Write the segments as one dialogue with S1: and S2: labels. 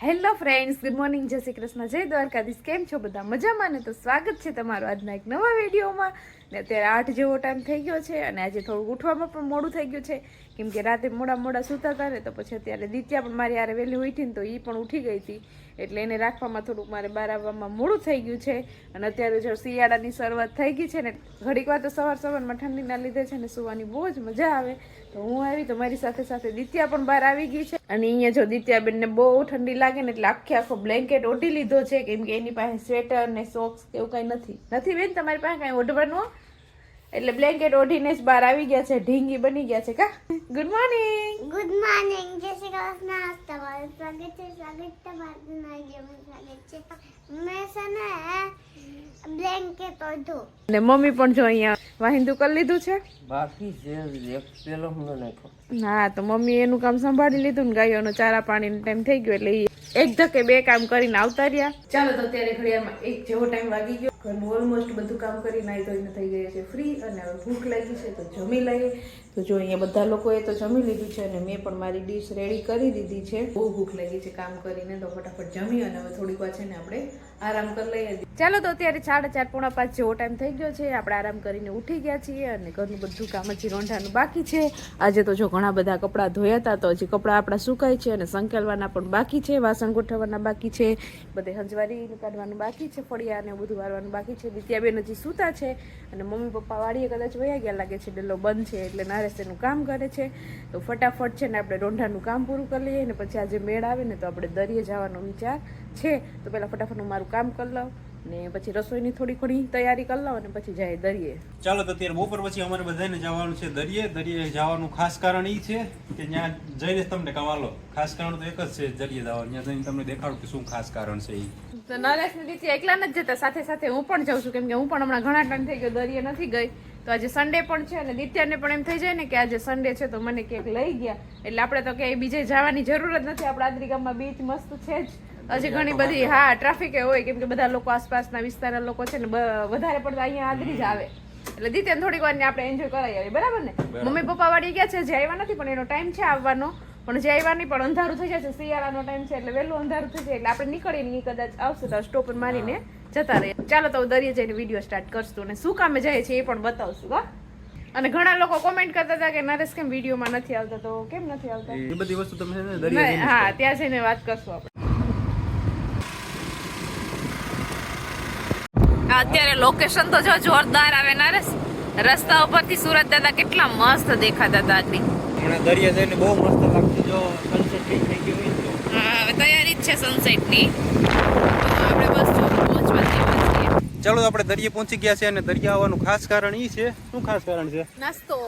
S1: Hello friends, good morning, જય શ્રી કૃષ્ણ, જય દ્વારકાધીશ. કેમ છો બધા? મજામાં ને? તો સ્વાગત છે તમારું આજના એક નવા વિડીયોમાં. ને અત્યારે 8 જેવો ટાઈમ થઈ ગયો છે અને આજે થોડું ઉઠવામાં પણ મોડું થઈ ગયું છે કેમ કે રાતે મોડા સૂતા હતા ને તો પછી અત્યારે દિત્યા પણ મારી યારે વહેલી ઉઠી ને તો એ પણ ઉઠી ગઈ હતી એટલે એને રાખવામાં થોડુંક મારે બહાર આવવામાં મોડું થઈ ગયું છે. અને અત્યારે જો શિયાળાની શરૂઆત થઈ ગઈ છે ને ઘડીક વાર તો સવારમાં ઠંડીના લીધે છે ને સૂવાની બહુ જ મજા આવે. તો હું આવી તો મારી સાથે સાથે દિત્યા પણ બહાર આવી ગઈ છે અને અહીંયા જો દિત્યાબેનને બહુ ઠંડી લાગે ને એટલે આખો બ્લેન્કેટ ઓઢી લીધો છે કેમ કે એની પાસે સ્વેટર ને સોક્સ એવું કંઈ નથી બેન તમારી પાસે કાંઈ ઓઢવાનું એટલે બ્લેન્કેટ ઓઢીને જ બહાર આવી ગયા છે, ઢીંગી બની ગયા છે. કા ગુડ મોર્નિંગ.
S2: ગુડ મોર્નિંગ, જય શ્રી કૃષ્ણ. તમારું સ્વાગત છે તમારું સ્વાગત છે. મેં છે ને બ્લેન્કેટ ઓઢો
S1: ને મમ્મી પણ જો અહીંયા વાહિંદુ કરી લીધું છે
S3: બાકી છે એક પેલો હું નાખો.
S1: હા તો મમ્મી એનું કામ સંભાળી લીધું ને ગાયોનો ચારા પાણીનો ટાઈમ થઈ ગયો એટલે એક ધકે બે કામ કરીને આવતા રહ્યા. ચાલો તો અત્યારે ઘડિયાળમાં 1 જેવો ટાઈમ વાગી ગયો. ઘરનું ઓલમોસ્ટ બધું કામ કરી નાઈ ધોઈને થઈ ગયા છે ફ્રી અને હવે ભૂખ લાગી છે તો જમી લઈએ. તો જો અહીંયા બધા લોકોએ તો જમી લીધું છે અને મેં પણ મારી ડીશ રેડી કરી દીધી છે. બહુ ભૂખ લાગી છે કામ કરીને તો ફટાફટ જમી અને હવે થોડીક વાર છે ને આપણે આરામ કરી લઈએ. ચાલો તો અત્યારે 4:30 પોણા 5 જેવો ટાઈમ થઈ ગયો છે. આપણે આરામ કરીને ઉઠી ગયા છીએ અને ઘરનું બધું કામ હજી રોંઢાનું બાકી છે. આજે તો જો ઘણા બધા કપડાં ધોયા હતા તો હજી કપડાં આપણા સુકાય છે અને સંકેલવાના પણ બાકી છે, વાસણ ગોઠવવાના બાકી છે, બધે હંજવારી કાઢવાનું બાકી છે, ફળિયા ને બધું વારવાનું બાકી છે. દિત્યાબેન હજી સૂતા છે અને મમ્મી પપ્પા વાડીએ કદાચ વયા ગયા લાગે છે, ડેલો બંધ છે એટલે નારેશ એનું કામ કરે છે. તો ફટાફટ છે ને આપણે રોંઢાનું કામ પૂરું કરી લઈએ ને પછી આજે મેળ આવે ને તો આપણે દરિયે જવાનો વિચાર છે. તો પહેલાં ફટાફટ હું મારું કામ કરી લઉં ને પછી રસોઈની થોડી ઘણી તૈયારી કરી લઉં અને પછી જાય દરિયે.
S4: ચાલો તો અત્યારે બપોર પછી અમારે બધાને જવાનું છે દરિયે જવાનું ખાસ કારણ એ છે કે ત્યાં જઈને તમને કમાલો. ખાસ કારણ તો એક જ છે દરિયે જવાનું. ત્યાં જઈને તમને દેખાડું કે શું ખાસ કારણ છે એ.
S1: તો નરેશ ને દિત્યા એકલા નથી જતા, સાથે સાથે હું પણ જાઉં છું કેમ કે હું પણ હમણાં ઘણા ટાઈમ થઈ ગયો દરિયે નથી ગઈ. તો આજે સન્ડે પણ છે અને દિત્યાને પણ એમ થઈ જાય ને કે આજે સન્ડે છે તો મને ક્યાંક લઈ ગયા એટલે આપણે તો ક્યાંય બીજે જવાની જરૂર જ નથી. આપણા આદરી ગામમાં બીચ મસ્ત છે જ. હજી ઘણી બધી ટ્રાફિક હોય કેમ કે બધા લોકો આસપાસના વિસ્તારના લોકો છે ને વધારે પડતા અહીંયા આદરી જ આવે એટલે દિત્યાને થોડીક વાર આપણે એન્જોય કરાવી આવીએ. બરાબર ને? મમ્મી પપ્પા વાળી ગયા છે, જે આવ્યા નથી પણ એનો ટાઈમ છે આવવાનો, પણ જે આવ્યા નહીં પણ અંધારું થઈ જાય છે, શિયાળાનો ટાઈમ છે એટલે વહેલું અંધારું થઈ જાય એટલે આપણે નીકળીએ ને કદાચ આવશે તો સ્ટોપ મારીને જતા રહીએ. ચાલો તો દરિયે જઈને વિડીયો સ્ટાર્ટ કરશું અને શું કામે જાય છે એ પણ બતાવશું. હા, અને ઘણા લોકો કોમેન્ટ કરતા હતા કે નરેશ કેમ વિડીયોમાં નથી આવતા, તો કેમ નથી આવતા
S4: એ બધી વસ્તુ તમે દરિયે
S1: હા ત્યાં જઈને વાત કરશું આપણે. અત્યારે લોકેશન તો જો જોરદાર આવે નરેશ. રસ્તા ઉપરથી સુરત દાદા કેટલા મસ્ત દેખાતા હતા આગળ.
S4: હમણાં દરિયા જઈને બહુ મસ્ત લાગતું. જો સનસેટ થઈ ગયું હોય તો
S1: હવે તૈયારી જ છે સનસેટની. આપણે બસ જો પહોંચવા છીએ.
S4: ચાલો તો આપણે દરિયે પહોંચી ગયા છે અને દરિયા આવવાનું ખાસ કારણ એ છે. શું ખાસ કારણ છે?
S1: નાસ્તો.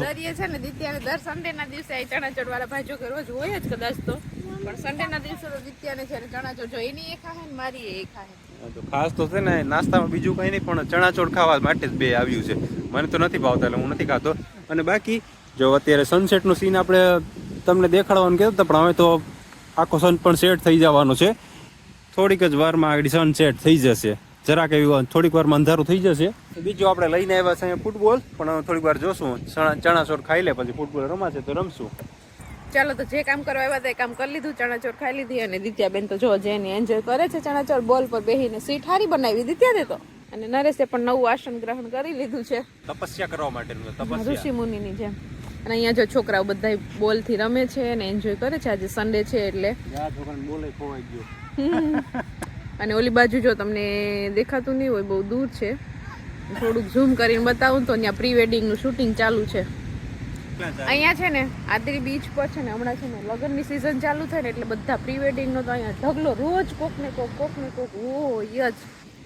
S1: દરિયે છે ને દિત્યાને દર સન્ડે ના દિવસે આ ચણાચોળ વાળા ભાઈઓ કે રોજ હોય જ કદાચ તો, પણ સન્ડે ના દિવસે તો દિત્યાને છે ને ચણાચોળ જો એની એ ખાહે ને મારી એ ખાહે.
S4: તો ખાસ તો છે ને નાસ્તામાં બીજું કંઈ નહીં પણ ચણાચોળ ખાવા માટે જ બે આવ્યું છે. મને તો નથી ભાવતા એટલે હું નથી ખાતો. અને બાકી જો અત્યારે સનસેટનો સીન આપણે તમને દેખાડવાનું કહેતો હતા પણ હવે તો આખો સન પણ સેટ થઈ જવાનો છે. થોડીક જ વારમાં આગળ સનસેટ થઈ જશે. જરાક એવી થોડીક વારમાં અંધારું થઈ જશે. બીજું આપણે લઈને આવ્યા છે ફૂટબોલ, પણ થોડીક વાર જોશું. ચણાચોળ ખાઈ લે પછી ફૂટબોલ રમાશે તો રમશું.
S1: ચાલો તો જે કામ કરવા આવ્યા હતા એ કામ કરી લીધું. ચણાચોળ ખાઈ લીધી અને દિત્યાબેન તો જો જેને એન્જોય કરે છે ચણાચોળ બોલ પર બેસીને સીટ હારી બનાવી દિત્યાને તો. અને નરેશે પણ નવું આસન ગ્રહણ કરી લીધું છે
S4: તપસ્યા કરવા માટેનું,
S1: ઋષિ મુનિની જેમ. અને અહીંયા જો છોકરાઓ બધા બોલ થી રમે છે અને એન્જોય કરે છે. આજે સન્ડે છે એટલે
S4: બોલે ખોવાઈ ગયો.
S1: અને ઓલી બાજુ જો તમને દેખાતું નહીં હોય બહુ દૂર છે, થોડુંક ઝૂમ કરીને બતાવું તો ત્યાં પ્રી વેડિંગ નું શૂટિંગ ચાલુ છે. અહીંયા છે ને આદરી બીચ પર છે ને હમણાં છે ને લગ્નની સિઝન ચાલુ થાય ને એટલે બધા પ્રી વેડિંગ નો તો અહીંયા ઢગલો રોજ કોક ને કોક હોય જ.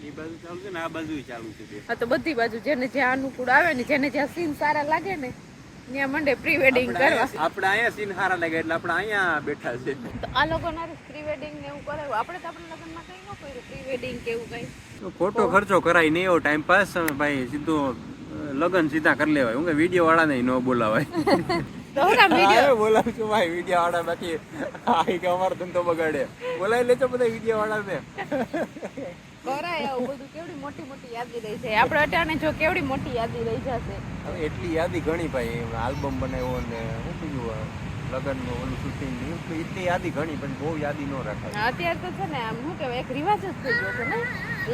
S4: એ બાજુ ચાલુ છે ને આ બાજુ ચાલુ છે.
S1: હા તો બધી બાજુ જેને જ્યાં અનુકૂળ આવે ને જેને જ્યાં સીન સારા લાગે ને ત્યાં મંડે પ્રી વેડિંગ કરવા.
S4: આપણે અહીંયા સીન સારા લાગે એટલે આપણે અહીંયા બેઠા છે.
S1: તો આ લોકો ના પ્રી વેડિંગ ને એવું કરાવ્યું. આપણે તો આપણા લગ્નમાં કઈ ન કર્યું પ્રી વેડિંગ કે એવું કઈ.
S4: ખોટો ખર્ચો કરાય નહીં એવો ટાઈમ પાસ ભાઈ. સીધું લગન સીધા કરી લેવાય. હું કે વિડીયો વાળા નહીં ન બોલાવાય. બોલાવું છું ભાઈ વિડીયો વાળા. બાકી કે અમારો ધંધો બગાડે. બોલાવી લેજો બધા વિડીયો વાળા ને.
S1: કરાય આવું બધું. કેવડી મોટી મોટી યાદી રહી જાય આપણે અટાણે જો કેવડી મોટી યાદી રહી જશે.
S4: એટલી યાદી ઘણી ભાઈ. આલ્બમ બનાવ્યો ને શું બીજું લગ્નનું ઓલું શૂટિંગ ની એટલી યાદી ઘણી પણ બહુ યાદી ન રાખાય.
S1: અત્યારે તો છે ને આમ શું કહેવાય એક રિવાજ જ થઈ ગયો છે ને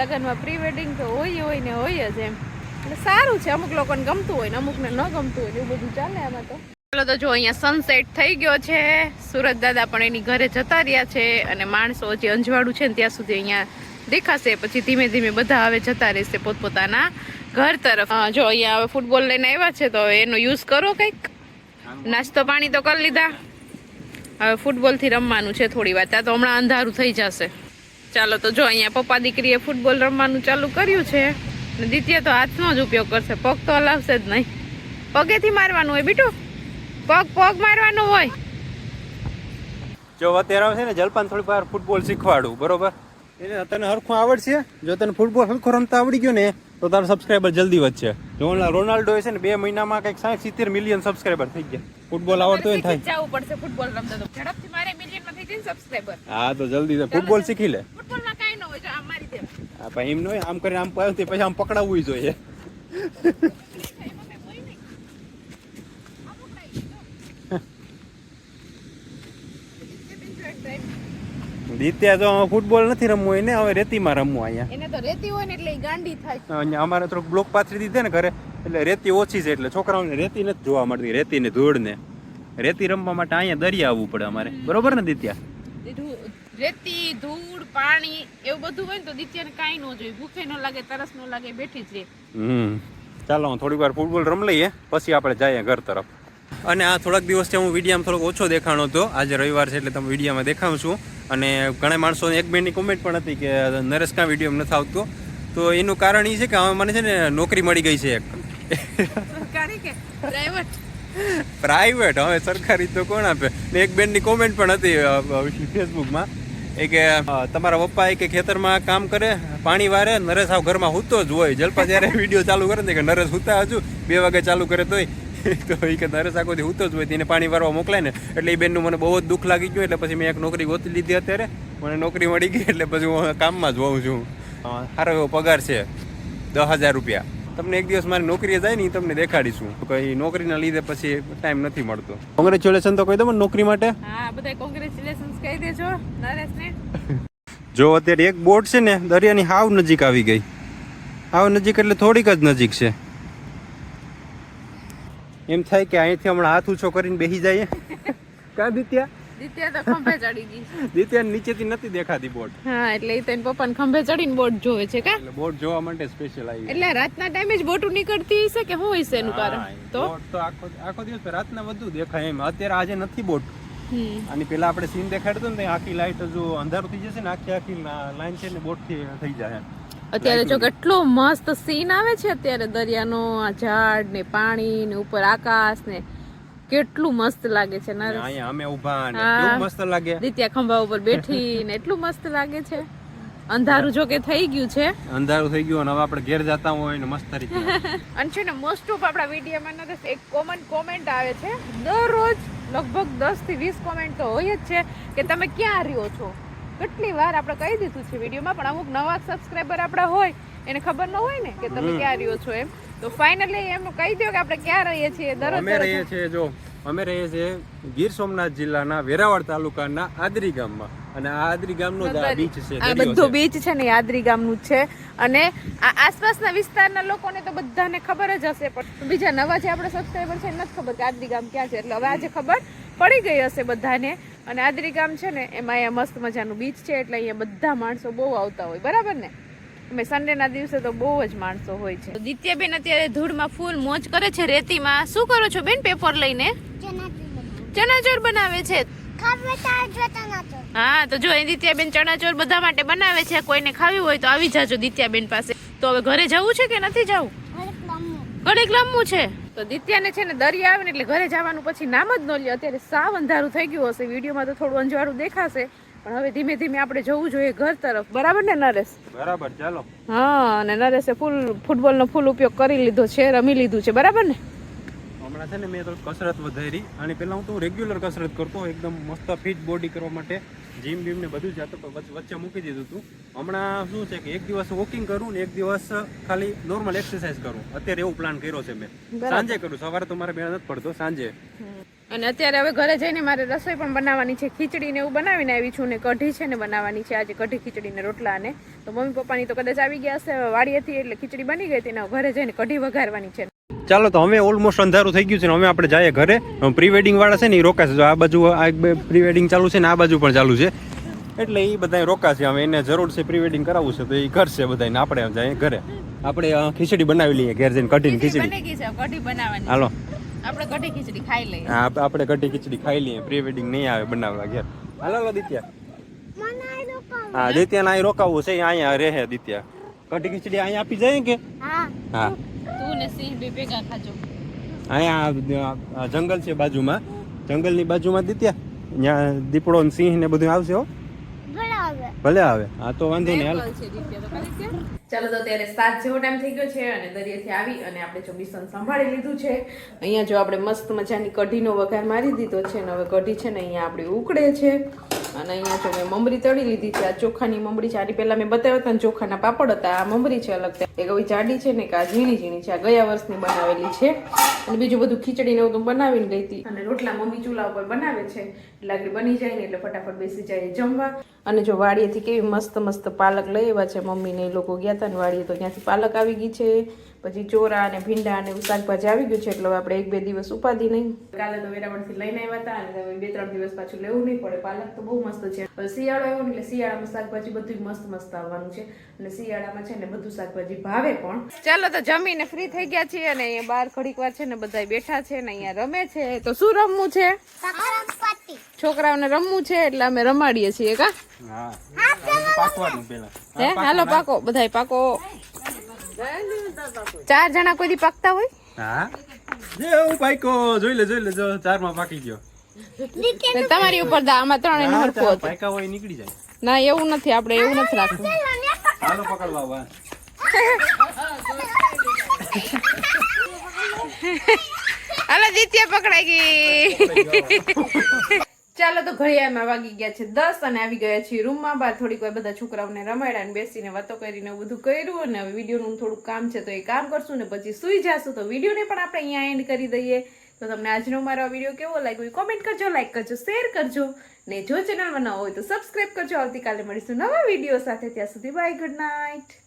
S1: લગ્નમાં પ્રી વેડિંગ તો હોય ને હોય જ એમ. એટલે સારું છે, અમુક લોકોને ગમતું હોય ને અમુકને ન ગમતું હોય એવું બધું ચાલે આમાં તો. ચાલો તો જો અહીંયા સનસેટ થઈ ગયો છે, સુરત દાદા પણ એની ઘરે જતા રહ્યા છે અને માણસો જે અંજવાળું છે ને ત્યાં સુધી અહીંયા દેખાશે, પછી ધીમે ધીમે બધા હવે જતા રહેશે પોતપોતાના ઘર તરફ. જો અહીંયા હવે ફૂટબોલ લઈને આવ્યા છે તો હવે એનો યુઝ કરો કંઈક. નાસ્તો પાણી તો કરી લીધા, હવે ફૂટબોલ થી રમવાનું છે થોડી વાર, ત્યાં તો હમણાં અંધારું થઈ જશે. ચાલો તો જો અહીંયા પપ્પા દીકરીએ ફૂટબોલ રમવાનું ચાલુ કર્યું છે અને દિત્ય તો હાથનો જ ઉપયોગ કરશે, પગ તો હલાવશે જ નહીં. પગેથી મારવાનું હોય બીટુ, પગ મારવાનું હોય.
S4: જો અત્યારે છે ને જલપાન થોડી વાર ફૂટબોલ શીખવાડું, બરોબર? એને તને હરખું આવડશે. જો તને ફૂટબોલ હરખું રમતા આવડી ગયું ને તો તારો સબસ્ક્રાઈબર જલ્દી વધશે. જો રોનાલ્ડો છે ને 2 મહિનામાં કંઈક 60-70 મિલિયન સબસ્ક્રાઈબર થઈ ગયા. ફૂટબોલ આવડતો હોય ને થાય
S1: જવું પડશે ફૂટબોલ રમતા તો ઝડપથી મારે મિલિયનમાં થઈ જાય સબસ્ક્રાઇબર.
S4: હા તો જલ્દી ફૂટબોલ શીખી લે.
S1: ફૂટબોલમાં કાઈ ન હોય જો આમ મારી દે.
S4: હા પણ એમ ન હોય, આમ કરીને આમ પાડતી પછી આમ પકડાવવું જોઈએ. દિત્યા તો ફૂટબોલ નથી રમવું હોય ને, હવે રેતીમાં રમવું. અહીંયા
S1: એને તો રેતી હોય ને એટલે ઈ ગાંડી થાય.
S4: અહીંયા અમારે થોડુંક બ્લોક પાથરી દીધે ને ઘરે, એટલે રેતી ઓછી છે એટલે છોકરાઓને રેતી નથી જોવા મળતી, રેતી ને ધૂળ ને. રેતી રમવા માટે અહીંયા દરિયા આવવું પડે અમારે, બરોબર ને દિત્યા?
S1: રેતી ધૂળ પાણી એવું બધું હોય ને તો દિત્યાને કાંઈ ન જોઈએ, ભૂખે ન લાગે તરસ ન લાગે, બેઠી જ રહે.
S4: ચાલો થોડીક વાર ફૂટબોલ રમ લઈએ પછી આપણે જઈએ ઘર તરફ. અને આ થોડાક દિવસથી હું વિડીયામાં થોડોક ઓછો દેખાણો હતો, આજે રવિવાર છે એટલે તમે વિડીયામાં દેખાઉં છું. અને ઘણા માણસોને એક બેની કોમેન્ટ પણ હતી કે નરેશ કાં વિડીયો નથી આવતો, તો એનું કારણ એ છે કે હવે મને છે ને નોકરી મળી ગઈ છે એક.
S1: સરકારી કે પ્રાઇવેટ?
S4: પ્રાઇવેટ, હવે સરકારી તો કોણ આપે. ને એક બેનની કોમેન્ટ પણ હતી ફેસબુકમાં, એ કે તમારા પપ્પા એ કે ખેતરમાં કામ કરે, પાણી વારે, નરેશ આવ ઘરમાં હૂતો જ હોય. જલપા જ્યારે વિડીયો ચાલુ કરે ને કે નરેશ હૂતા હજુ 2 વાગે ચાલુ કરે તોય, તો એ કે નરેશ આખોથી હૂતો જ હોય, તેને પાણી વારવા મોકલાય ને. એટલે એ બેનનું મને બહુ જ દુઃખ લાગી ગયું, એટલે પછી મેં એક નોકરી ગોતી લીધી. અત્યારે મને નોકરી મળી ગઈ એટલે પછી હું કામમાં જ હોઉં છું. સારો એવો પગાર છે, 10,000 રૂપિયા. તમને એક દિવસ મારી નોકરીએ જાય ને તમને દેખાડીશું. કઈ નોકરીના લીધે પછી ટાઈમ નથી મળતો. કોંગ્રેચ્યુલેશન તો કહી દો મને નોકરી માટે.
S1: હા બધા કોંગ્રેચ્યુલેશન્સ કહી દેજો નરેશને.
S4: જો અત્યારે એક બોટ છે ને દરિયાની હાવ નજીક આવી ગઈ. હાવ નજીક એટલે થોડીક જ નજીક છે. એમ થાય કે અહીંથી હમણાં હાથ ઊંચો કરીને બેસી જાય. કા દિત્યા?
S1: દિત્યા તો ખંભે ચડી ગઈ.
S4: દિત્યા નીચેથી નથી દેખાતી બોટ.
S1: હા એટલે એ તો એના પપ્પાને ખંભે ચડીને બોટ જોવે છે કા?
S4: એટલે બોટ જોવા માટે સ્પેશિયલ આવી.
S1: એટલે રાતના ટાઈમે જ બોટું નીકળતી હશે કે શું હશે એનું કારણ? તો
S4: બોટ તો આખો દિવસ રાતના વધુ દેખાય એમ. અત્યારે આજે નથી બોટ. આની પેલા આપણે સીન દેખાડતો ને આખી લાઈટ જો અંધારું થઈ જશે ને આખી લાઈન છે ને બોટ થી થઈ જાય.
S1: અત્યારે જો કેટલો મસ્ત સીન આવે છે અત્યારે દરિયાનો, આ ઝાડ ને પાણી ને ઉપર આકાશ ને કેટલું મસ્ત લાગે છે.
S4: અહીંયા અમે ઊભા ને કેવું મસ્ત લાગે.
S1: દિત્યા ખંભા ઉપર બેઠી ને એટલું મસ્ત લાગે છે. અંધારું જો કે થઈ ગયું છે,
S4: અંધારું થઈ ગયું અને હવે આપણે ઘેર જતા હોય ને મસ્ત રીતે.
S1: અને છે ને મોસ્ટ ઓફ આપણા વિડીયોમાં એક કોમન કોમેન્ટ આવે છે, દરરોજ લગભગ 10 થી 20 કોમેન્ટ તો હોય જ છે કે તમે ક્યાં રહ્યો છો. કેટલી વાર આપણે કહી દીધું છે વિડીયોમાં, પણ અમુક નવા સબસ્ક્રાઈબર આપણા હોય એને ખબર ન હોય ને કે તમે ક્યાં રહ્યો છો એમ. તો ફાઇનલી એમ કહી દો કે આપણે ક્યાં રહીએ છીએ.
S4: અમે રહીએ છીએ જો અમે રહીએ છીએ ગીર સોમનાથ જિલ્લાના વેરાવળ તાલુકાના આદરી ગામમાં. અને આ આદરી ગામનો જ આ બીચ છે,
S1: આ બધો બીચ છે ને આદરી ગામનું જ છે. અને આ આસપાસના વિસ્તારના લોકોને તો બધાને ખબર જ હશે, પણ બીજા નવા જે આપણા સબસ્ક્રાઈબર છે એને નથી ખબર કે આદરી ગામ ક્યાં છે. એટલે હવે આજે ખબર પડી ગઈ હશે બધાને. અને આદરી ગામ છે ને એમાં અહીંયા મસ્ત મજાનું બીચ છે, એટલે અહીંયા બધા માણસો બહુ આવતા હોય, બરાબર ને? અમે સન્ડે ના દિવસે તો બહુ જ માણસો હોય છે. દિત્યાબેન અત્યારે ધૂળમાં ફૂલ મોજ કરે છે રેતીમાં. શું કરો છો બેન પેપર લઈને? ચણાચોર બનાવે છે. હા તો જો દિત્યાબેન ચણાચોર બધા માટે બનાવે છે. કોઈને ખાવી હોય તો આવી જાજો દિત્યાબેન પાસે. તો હવે ઘરે જવું છે કે નથી જવું? ઘરે લંબુ છે. તો દિત્યાને છે ને દરિયા આવે ને એટલે ઘરે જવાનું પછી નામ જ ન લે. અત્યારે સાવ અંધારું થઈ ગયું હશે, વિડીયોમાં તો થોડું અંજવાળું દેખાશે, પણ હવે ધીમે ધીમે આપણે જવું જોઈએ ઘર તરફ, બરાબર ને નરેશ?
S4: બરાબર, ચાલો.
S1: હા અને નરેશે ફૂટબોલ નો ફૂલ ઉપયોગ કરી લીધો છે, રમી લીધું છે, બરાબર ને?
S4: હમણાં છે ને મેં તો કસરત વધારી. અને પહેલા હું તો રેગ્યુલર કસરત કરતો, એકદમ મસ્ત ફિટ બોડી કરવા માટે જીમ બીમ ને બધું જતો, વચ્ચે મૂકી દીધું હતું. હમણાં શું છે કે એક દિવસ વોકિંગ કરું ને એક દિવસ ખાલી નોર્મલ એક્સરસાઇઝ કરું. અત્યારે એવો પ્લાન કર્યો છે મેં. સાંજે કરું, સવારે તો મારે મેળ નથી પડતો, સાંજે.
S1: અને અત્યારે હવે ઘરે જઈને મારે રસોઈ પણ બનાવવાની છે. ખીચડી ને એવું બનાવીને આવી છું ને કઢી છે ને બનાવવાની છે આજે. કઢી ખીચડી ને રોટલા ને તો મમ્મી પપ્પાની તો કદાચ આવી ગયા હશે વાડીએથી, એટલે ખીચડી બની ગઈ હતી ને ઘરે જઈને કઢી વઘારવાની છે.
S4: ચાલો તો અમે ઓલમોસ્ટ અંધારું થઈ ગયું છે ને હવે આપણે જઈએ ઘરે. પ્રી વેડિંગ વાળા છે ને એ રોકાશે. જો આ બાજુ આ પ્રી વેડિંગ ચાલુ છે ને આ બાજુ પણ ચાલુ છે, એટલે એ બધા રોકાશે. હવે એને જરૂર છે પ્રી વેડિંગ કરાવવું છે તો એ કરશે બધાને. આપણે જઈએ ઘરે, આપણે ખીચડી બનાવી લઈએ ઘેર જઈને. કઢીની ખીચડી
S1: બની ગઈ છે, કઢી બનાવવાની.
S4: હાલો
S1: આપણે કઢી ખીચડી ખાઈ લઈએ.
S4: હા આપણે કઢી ખીચડી ખાઈ લઈએ. પ્રી વેડિંગ નહીં આવે બનાવવા ઘેર. હાલો દિત્યા.
S2: મને આ લોકો
S4: હા દિત્યાને અહીં રોકાવું છે, અહીંયા રહે દિત્યા. કઢી ખીચડી અહીંયા આપી જાય કે?
S2: હા
S4: હા
S1: તું ને સિંહ બે ભેગા ખાજો.
S4: અહીંયા જંગલ છે બાજુમાં, જંગલની બાજુમાં દિત્યા. ત્યાં દીપડો ને સિંહ ને બધું આવશે હો.
S2: બરાબર
S4: ભલે આવે. હા તો વાંધો નહીં. હાલ
S1: ચાલો તો અત્યારે 7 જેવો ટાઈમ થઈ ગયો છે અને દરિયાથી આવી અને આપણે જો બીસન સંભાળી લીધું છે. અહીંયા જો આપણે મસ્ત મજાની કઢીનો વઘાર મારી દીધો છે ને હવે કઢી છે ને અહીંયા આપણી ઉકળે છે. અને અહીંયા જો મેં મમરી તળી લીધી છે. આ ચોખાની મમરી છે. આની પહેલા મેં બતાવ્યા હતા ને ચોખાના પાપડ હતા. આ મમરી છે અલગ. એક હવે જાડી છે ને આ ઝીણી ઝીણી છે. આ ગયા વર્ષની બનાવેલી છે. અને બીજું બધું ખીચડી ને એવું તો બનાવીને ગઈ હતી. અને રોટલા મમ્મી ચૂલા ઉપર બનાવે છે એટલે આગળ બની જાય ને એટલે ફટાફટ બેસી જાય જમવા. અને જો વાડીએથી કેવી મસ્ત મસ્ત પાલક લઈ આવ્યા છે મમ્મી ને. એ લોકો ગયા હતા ને વાડીએ તો ત્યાંથી પાલક આવી ગઈ છે. પછી ચોરા અને ભીંડા અને શાકભાજી આવી ગયું છે એટલે હવે આપણે 1-2 દિવસ ઉપાધી નહીં. કાલે તો વેરાવળથી લઈને આવ્યા હતા અને હવે 2-3 દિવસ પાછું લેવું નહીં પડે. પાલક તો બહુ મસ્ત છે. હવે શિયાળો આવ્યો ને એટલે શિયાળામાં શાકભાજી બધું મસ્ત મસ્ત આવવાનું છે અને શિયાળામાં છે ને બધું શાકભાજી ભાવે પણ. ચાલો તો જમીને ફ્રી થઈ ગયા છીએ અને અહીંયા બહાર ઘડીક વાર છે ને બધા બેઠા છે ને અહીંયા રમે છે. તો શું રમવું છે?
S2: પકડમ
S1: છોકરાઓને રમવું છે એટલે અમે રમાડીએ છીએ. કા
S4: હા પાકવાનું પેલા.
S1: હે હાલો પાકો, બધાય પાકો. 4 જણા કોઈ દી પાકતા હોય?
S4: હા જે હું પાકો જોઈ લે જો 4 માં પાકી ગયો.
S1: તો તમારી ઉપર દા. આમાં 3 એનું હરખું હતું.
S4: પાકા હોય નીકળી જાય.
S1: ના એવું નથી, આપણે એવું નથી રાખવું.
S4: હાલો પકડવા વા.
S1: હાલો દિત્યા પકડાઈ ગઈ. ચાલો તો ઘડિયાળમાં વાગી ગયા છે 10 અને આવી ગયા છીએ રૂમમાં. બહાર થોડીક વાર બધા છોકરાઓને રમાડ્યા અને બેસીને વાતો કરીને બધું કર્યું. અને હવે વિડીયોનું થોડુંક કામ છે તો એ કામ કરશું ને પછી સુઈ જશું. તો વિડીયોને પણ આપણે અહીંયા એન્ડ કરી દઈએ. તો તમને આજનો મારો વિડીયો કેવો લાગ્યો કોમેન્ટ કરજો, લાઈક કરજો, શેર કરજો ને જો ચેનલમાં ન હોય તો સબસ્ક્રાઇબ કરજો. આવતીકાલે મળીશું નવા વિડીયો સાથે. ત્યાં સુધી બાય, ગુડ નાઇટ.